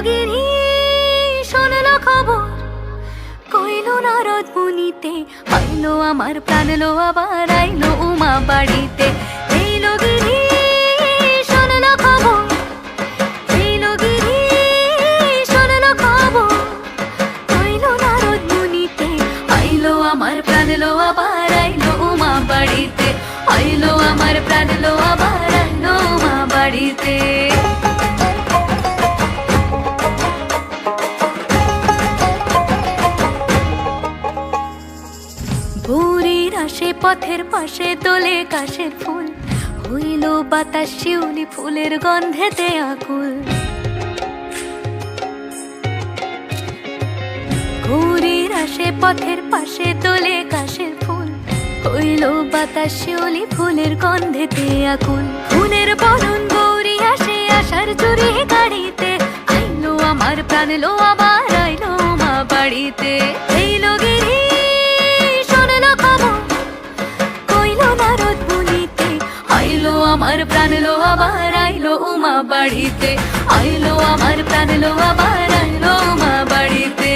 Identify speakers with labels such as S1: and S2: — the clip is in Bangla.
S1: গিরি শুনল খবর, কইল নারদ মুনিতে, আইলো আমার প্রাণ লো আবার আইলো উমা বাড়িতে। এইল গিরি শুনল খবর, এইল গিরি শুনল খবর, কইল নারদ মুনিতে, আইলো আমার প্রাণ লো আবার আইলো উমা বাড়িতে, আইলো আমার প্রাণ লো আবার আইলো উমা বাড়িতে। ভোরের আসে পথের পাশে তোলে কাশের ফুল, হইল বাতাস শিউলি ফুলের গন্ধেতে আকুল। ভোরের আসে পথের পাশে তোলে কাশের ফুল, হইল বাতাস শিউলি ফুলের গন্ধেতে আকুল। ফুলের বরণ গৌরী আসে আশার চুরি গাড়িতে, আইলো আমার প্রাণ লো আবার আইলো মা বাড়িতে। এইলো গিরি আইলো আমার প্রাণ লো আবার আইলো উমা বাড়িতে, আইলো আমার প্রাণ লো আবার আইলো উমা বাড়িতে।